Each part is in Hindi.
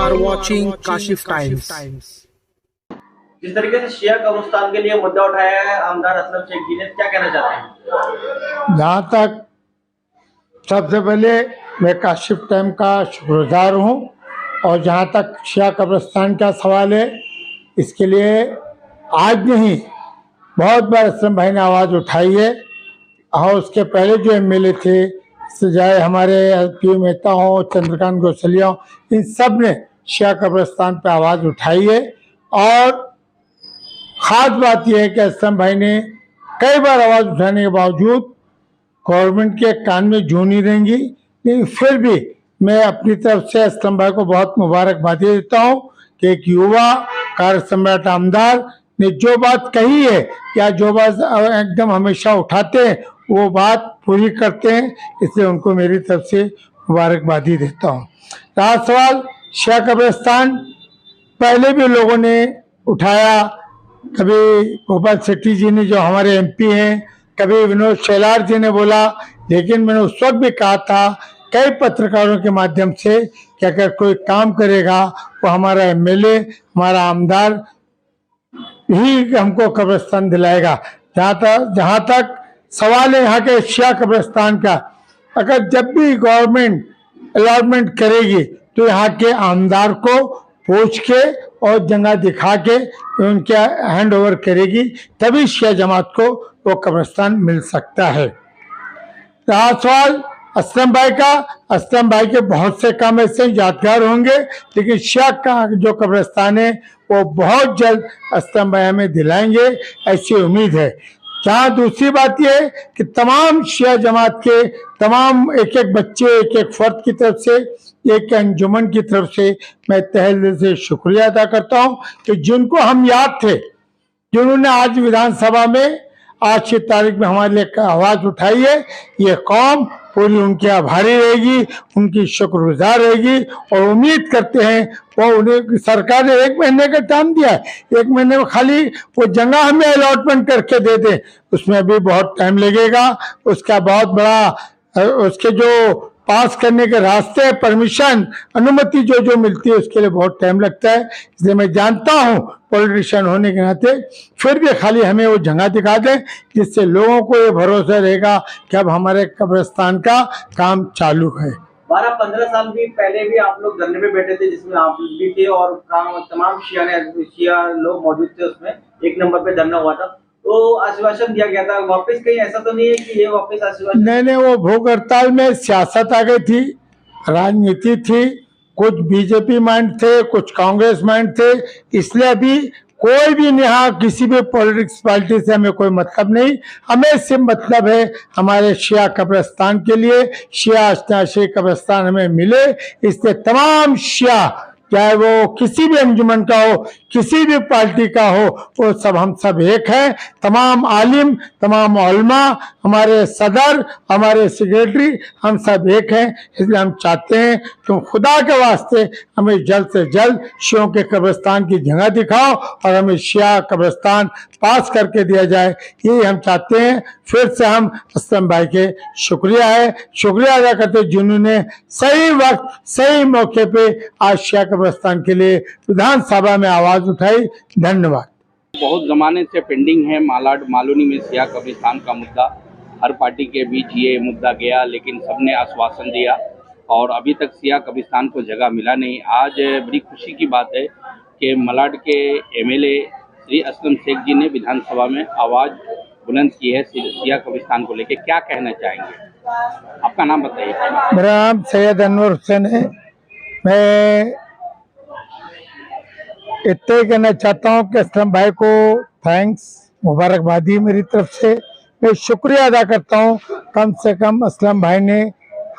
are watching Kashif Times. जिस तरीके से शिया कब्रिस्तान के लिए मुद्दा उठाया है आमदार असलम शेख जी ने, क्या कहना चाहते हैं? जहाँ तक सबसे पहले मैं काशिफ टाइम का शुक्रगुजार हूँ, और जहाँ तक शिया कब्रिस्तान का सवाल है, इसके लिए आज नहीं बहुत बार असलम भाई ने आवाज़ उठाई है। और उसके पहले जो एमएलए थे, चाहे हमारे पी मेहता हो, चंद्रकांत गौसलिया हो, इन सब ने शिया कब्रिस्तान पर आवाज़ उठाई है। और ख़ास बात यह है कि असलम भाई ने कई बार आवाज़ उठाने के बावजूद गवर्नमेंट के कान में जू नहीं रहेंगी, लेकिन फिर भी मैं अपनी तरफ से असलम भाई को बहुत मुबारकबादी देता हूँ कि एक युवा कार्य सम्राट आमदार ने जो बात कही है या जो बात एकदम हमेशा उठाते हैं वो बात पूरी करते हैं, इसलिए उनको मेरी तरफ से मुबारकबादी देता हूँ। रहा सवाल शिया कब्रिस्तान, पहले भी लोगों ने उठाया, कभी गोपाल शेट्टी जी ने जो हमारे एमपी हैं, कभी विनोद शेलार जी ने बोला, लेकिन मैंने उस वक्त भी कहा था कई पत्रकारों के माध्यम से कि अगर कोई काम करेगा वो हमारा एमएलए, हमारा आमदार ही हमको कब्रिस्तान दिलाएगा। जहाँ तक सवाल है यहाँ के शिया कब्रिस्तान का, अगर जब भी गवर्नमेंट अलॉटमेंट करेगी तो यहाँ के आमदार को पूछ के और जगह दिखा के उनके हैंड ओवर करेगी, तभी शिया जमात को वो कब्रिस्तान मिल सकता है। रहा सवाल असलम भाई का, असलम भाई के बहुत से काम ऐसे यादगार होंगे, लेकिन शिया का जो कब्रिस्तान है वो बहुत जल्द असलम भाई हमें दिलाएंगे, ऐसी उम्मीद है। जहाँ दूसरी बात यह है कि तमाम शिया जमात के तमाम एक एक बच्चे, एक एक फर्द की तरफ से, एक अंजुमन की तरफ से मैं तहे दिल से शुक्रिया अदा करता हूँ कि जिनको हम याद थे, जिन्होंने आज विधानसभा में आज की तारीख में हमारे लिए आवाज़ उठाई है, ये कौम पूरी उनकी आभारी रहेगी, उनकी शुक्रगुजार रहेगी। और उम्मीद करते हैं वो उन्हें सरकार ने 1 महीने का टाइम दिया है, 1 महीने में खाली वो जगह हमें अलॉटमेंट करके दे दें, उसमें अभी बहुत टाइम लगेगा। उसका बहुत बड़ा उसके जो पास करने के रास्ते, परमिशन, अनुमति जो मिलती है उसके लिए बहुत टाइम लगता है। इसलिए मैं जानता हूँ पॉलिटिशियन होने के नाते फिर भी खाली हमें वो जगह दिखा दें, जिससे लोगों को ये भरोसा रहेगा कि अब हमारे कब्रिस्तान का काम चालू है। 12-15 साल भी पहले भी आप लोग धरने पे बैठे थे, जिसमें आप भी थे और तमाम शिया लोग मौजूद थे, उसमें 1 नंबर पे धरना हुआ था, तो आश्वासन दिया गया था वापस, कहीं ऐसा तो नहीं है कि ये वापस आश्वासन? नहीं, वो भूख हड़ताल में सियासत आ गई थी, राजनीति थी, कुछ बीजेपी माइंड थे, कुछ कांग्रेस माइंड थे, इसलिए अभी कोई भी यहाँ किसी भी पॉलिटिक्स पार्टी से हमें कोई मतलब नहीं। हमें सिर्फ मतलब है हमारे शिया कब्रिस्तान के लिए, शिया अश्नाशी कब्रिस्तान हमें मिले, इसलिए तमाम शिया, चाहे वो किसी भी अंजुमन का हो, किसी भी पार्टी का हो, वो सब हम सब एक हैं। तमाम आलिम, तमाम उलमा, हमारे सदर, हमारे सेक्रेटरी, हम सब एक हैं। इसलिए हम चाहते हैं कि खुदा के वास्ते हमें जल्द से जल्द शियों के कब्रिस्तान की जगह दिखाओ और हमें शिया कब्रिस्तान पास करके दिया जाए, यही हम चाहते हैं। फिर से हम असलम भाई के शुक्रिया अदा करते जिन्होंने सही वक्त सही मौके पे आज शिया कब्रिस्तान के लिए विधानसभा में आवाज उठाई। धन्यवाद। बहुत ज़माने से पेंडिंग है मालूनी में शिया कब्रिस्तान का मुद्दा, हर पार्टी के बीच ये मुद्दा गया, लेकिन सबने आश्वासन दिया और अभी तक शिया कब्रिस्तान को जगह मिला नहीं। आज बड़ी खुशी की बात है कि मलाड के एमएलए श्री असलम शेख जी ने विधानसभा में आवाज़ बुलंद की है शिया कब्रिस्तान को लेकर, क्या कहना चाहेंगे? आपका नाम बताइए। मेरा नाम सैयद अनवर हुसैन है। मैं इतना ही कहना चाहता हूँ कि असलम भाई को थैंक्स, मुबारकबादी मेरी तरफ से। मैं शुक्रिया अदा करता हूँ, कम से कम असलम भाई ने,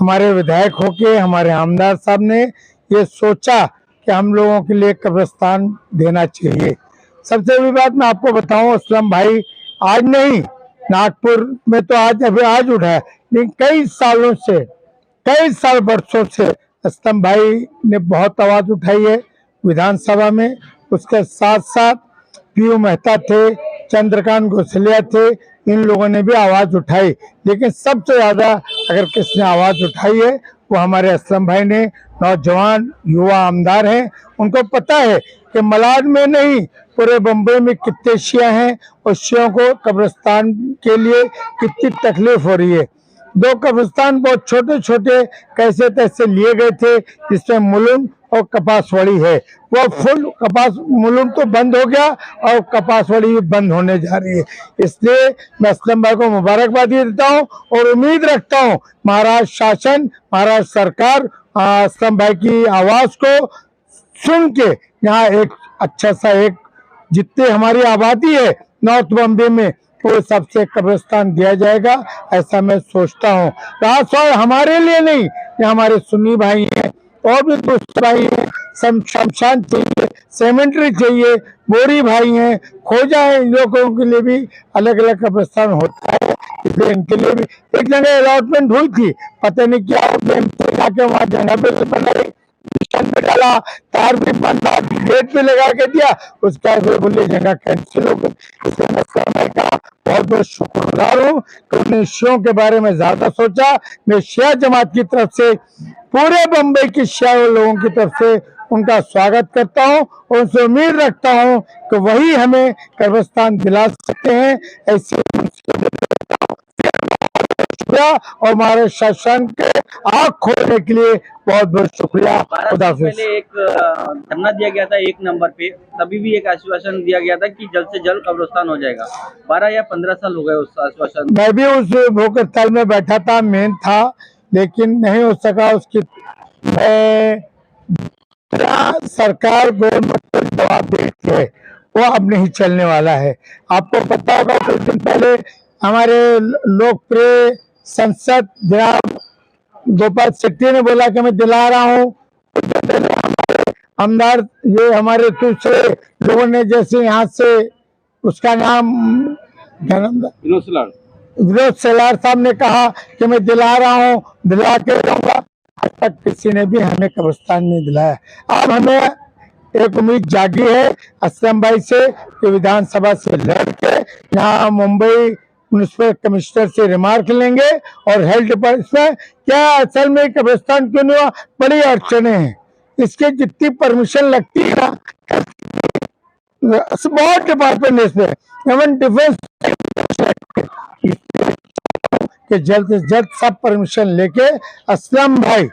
हमारे विधायक होके, हमारे आमदार साहब ने ये सोचा कि हम लोगों के लिए कब्रिस्तान देना चाहिए। सबसे बड़ी बात मैं आपको बताऊं, असलम भाई आज नहीं, नागपुर में तो आज उठा है, लेकिन कई सालों से, कई साल बरसों से असलम भाई ने बहुत आवाज उठाई है विधानसभा में। उसके साथ साथ पी मेहता थे, चंद्रकांत गौसलिया थे, इन लोगों ने भी आवाज उठाई, लेकिन सबसे ज्यादा अगर किसने आवाज उठाई है वो हमारे असलम भाई ने, नौजवान युवा आमदार हैं, उनको पता है कि मलाड में नहीं पूरे बम्बई में कितने शिया हैं और शियों को कब्रिस्तान के लिए कितनी तकलीफ हो रही है। 2 कब्रिस्तान बहुत छोटे छोटे कैसे तैसे लिए गए थे, जिसमें मुलुंड और कपासवाड़ी है। वो फुल कपास मुलुंड तो बंद हो गया और कपासवाड़ी भी बंद होने जा रही है। इसलिए मैं असलम भाई को मुबारकबादी देता हूँ और उम्मीद रखता हूँ महाराष्ट्र शासन, महाराष्ट्र सरकार असलम भाई की आवाज को सुन के यहाँ एक अच्छा सा एक जितनी हमारी आबादी है नॉर्थ बॉम्बे में वो सबसे कब्रिस्तान दिया जाएगा, ऐसा मैं सोचता हूँ। रात सवाल हमारे लिए नहीं, ये हमारे सुन्नी भाई हैं और भी दूसरे भाई हैं, शमशान चाहिए, सेमेंट्री चाहिए, बोरी भाई हैं, खोजा है, इन लोगों के लिए भी अलग अलग कब्रिस्तान होता है। इसलिए इनके लिए भी एक जगह अलॉटमेंट हुई थी, पता नहीं क्या जाके वहाँ जगह पे बनाई, पे डाला, तार भी बंधा, गेट पे लगा के दिया, उसका बोले जगह कैंसिल हो गई। इसलिए मैं समय का बहुत बहुत शुक्रगुजार हूँ कि उन्होंने शियों के बारे में ज्यादा सोचा। मैं शिया जमात की तरफ से पूरे बम्बई के शिया लोगों की तरफ से उनका स्वागत करता हूँ और उनसे उम्मीद रखता हूँ कि वही हमें कब्रिस्तान दिला सकते हैं। ऐसे और हमारे शासन के आँख खोलने के लिए बहुत बहुत शुक्रिया। 12 साल पहले एक धरना दिया गया था 1 नंबर पे, तभी भी एक आश्वासन दिया गया था कि जल्द से जल्द कब्रिस्तान हो जाएगा। 12 या 15 साल हो गए उस आश्वासन। मैं भी उस भूख हड़ताल में बैठा था, मेन था, लेकिन नहीं हो सका। उसकी सरकार गवर्नमेंट को जवाब देती है, वो अब नहीं चलने वाला है। आपको पता होगा कुछ दिन पहले हमारे लोकप्रिय संसद जनाब गोपाल शेट्टी ने बोला कि मैं दिला रहा हूँ। हमारे आमदार ये हमारे दूसरे लोगों ने जैसे यहाँ से उसका नाम क्या नाम था, विनोद सेलार साहब ने कहा कि मैं दिला रहा हूँ, दिला के रहूंगा। आज तक किसी ने भी हमें कब्रिस्तान नहीं दिलाया। अब हमें एक उम्मीद जागी है असलम भाई से कि विधानसभा से लड़ के यहाँ मुंबई म्युनिसिपल कमिश्नर से रिमार्क लेंगे और हेल्थ डिपार्टमेंट में क्या असल में कब्रिस्तान क्यों नहीं हुआ, बड़ी अड़चने हैं। इसके जितनी परमिशन लगती है ना, बहुत डिपार्टमेंट है इसमें, इवन डिफेंस कि जल्द से जल्द सब परमिशन लेके असलम भाई,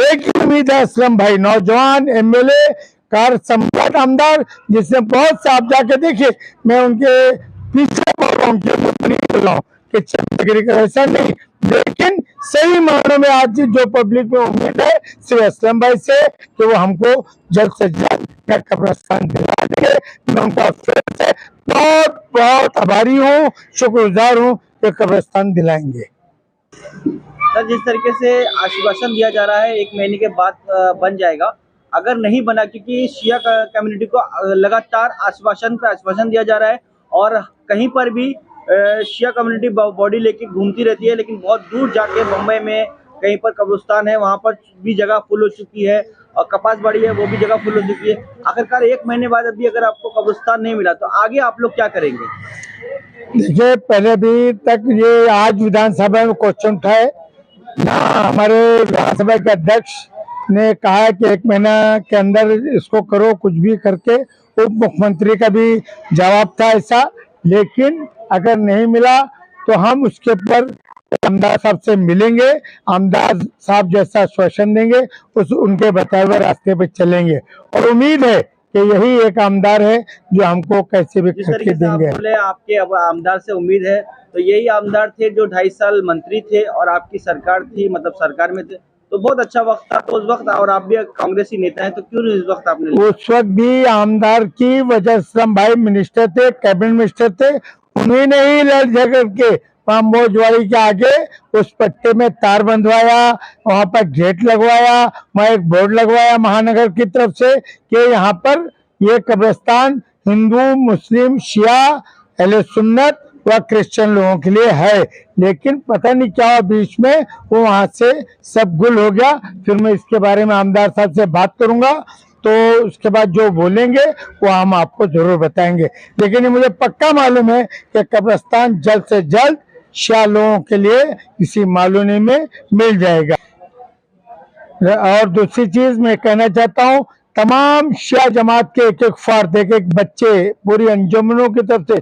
एक ही उम्मीद है असलम भाई, नौजवान एमएलए कार सम्राट आमदार, जिसने बहुत से आप जाके देखिए, मैं उनके पीछे बोल रहा हूँ, नहीं बोल रहा हूँ कि चंद्रगिरी का ऐसा नहीं, लेकिन सही मायनों में आज जो पब्लिक में उम्मीद है सिर्फ असलम भाई से कि वो हमको जल्द से जल्द कब्रिस्तान दिला देंगे। मैं उनका फिर से बहुत बहुत आभारी हूँ, शुक्रगुजार हूँ कि कब्रिस्तान दिलाएंगे। सर, जिस तरीके से आश्वासन दिया जा रहा है 1 महीने के बाद बन जाएगा, अगर नहीं बना, क्योंकि शिया कम्युनिटी को लगातार आश्वासन पे आश्वासन दिया जा रहा है और कहीं पर भी शिया कम्युनिटी बॉडी लेके घूमती रहती है, लेकिन बहुत दूर जाके मुंबई में कहीं पर कब्रिस्तान है, वहां पर भी जगह फुल हो चुकी है और कपासबाड़ी है, वो भी जगह फुल हो चुकी है। आखिरकार 1 महीने बाद अभी अगर आपको कब्रिस्तान नहीं मिला तो आगे आप लोग क्या करेंगे? देखिए, पहले भी तक ये आज विधानसभा में क्वेश्चन उठाए ना, हमारे विधानसभा के अध्यक्ष ने कहा कि 1 महीना के अंदर इसको करो, कुछ भी करके। उप मुख्यमंत्री का भी जवाब था ऐसा, लेकिन अगर नहीं मिला तो हम उसके ऊपर आमदार साहब से मिलेंगे, आमदार साहब जैसा आश्वासन देंगे उस उनके बताए हुए रास्ते पे चलेंगे और उम्मीद है कि यही एक आमदार है जो हमको कैसे भी करके देंगे। बोले आपके अब आमदार से उम्मीद है, तो यही आमदार थे जो 2.5 साल मंत्री थे और आपकी सरकार थी, मतलब सरकार में थे, तो बहुत अच्छा वक्त था तो उस वक्त, और आप भी कांग्रेसी नेता हैं, तो क्यों इस वक्त आपने उस वक्त भी आमदार की वजह से भाई मिनिस्टर थे, कैबिनेट मिनिस्टर थे, उन्होंने ही लड़ झगड़ के वहाँ मोजवाड़ी के आगे उस पट्टे में तार बंधवाया, वहां पर गेट लगवाया, वहाँ एक बोर्ड लगवाया महानगर की तरफ से कि यहाँ पर ये कब्रिस्तान हिंदू, मुस्लिम, शिया, अहले सुन्नत व क्रिश्चियन लोगों के लिए है। लेकिन पता नहीं क्या हुआ बीच में, वो वहां से सब गुल हो गया। फिर मैं इसके बारे में आमदार साहब से बात करूंगा, तो उसके बाद जो बोलेंगे वो हम आपको जरूर बताएंगे। लेकिन मुझे पक्का मालूम है कि कब्रिस्तान जल्द से जल्द शिया लोगों के लिए इसी मालूनी में मिल जाएगा। और दूसरी चीज मैं कहना चाहता हूँ, तमाम शिया जमात के एक एक फर्द, एक एक बच्चे, पूरी अंजुमनों की तरफ से,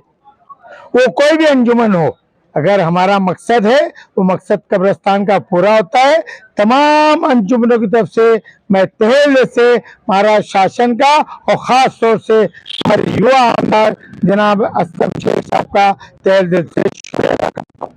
वो कोई भी अंजुमन हो, अगर हमारा मकसद है वो मकसद कब्रिस्तान का पूरा होता है। तमाम अंजुमनों की तरफ से मैं तहे दिल से महाराज शासन का और ख़ास तौर से हमारे युवा आमदार जनाब असलम शेख साहब का तहे दिल से शुक्रिया अदा करता हूँ।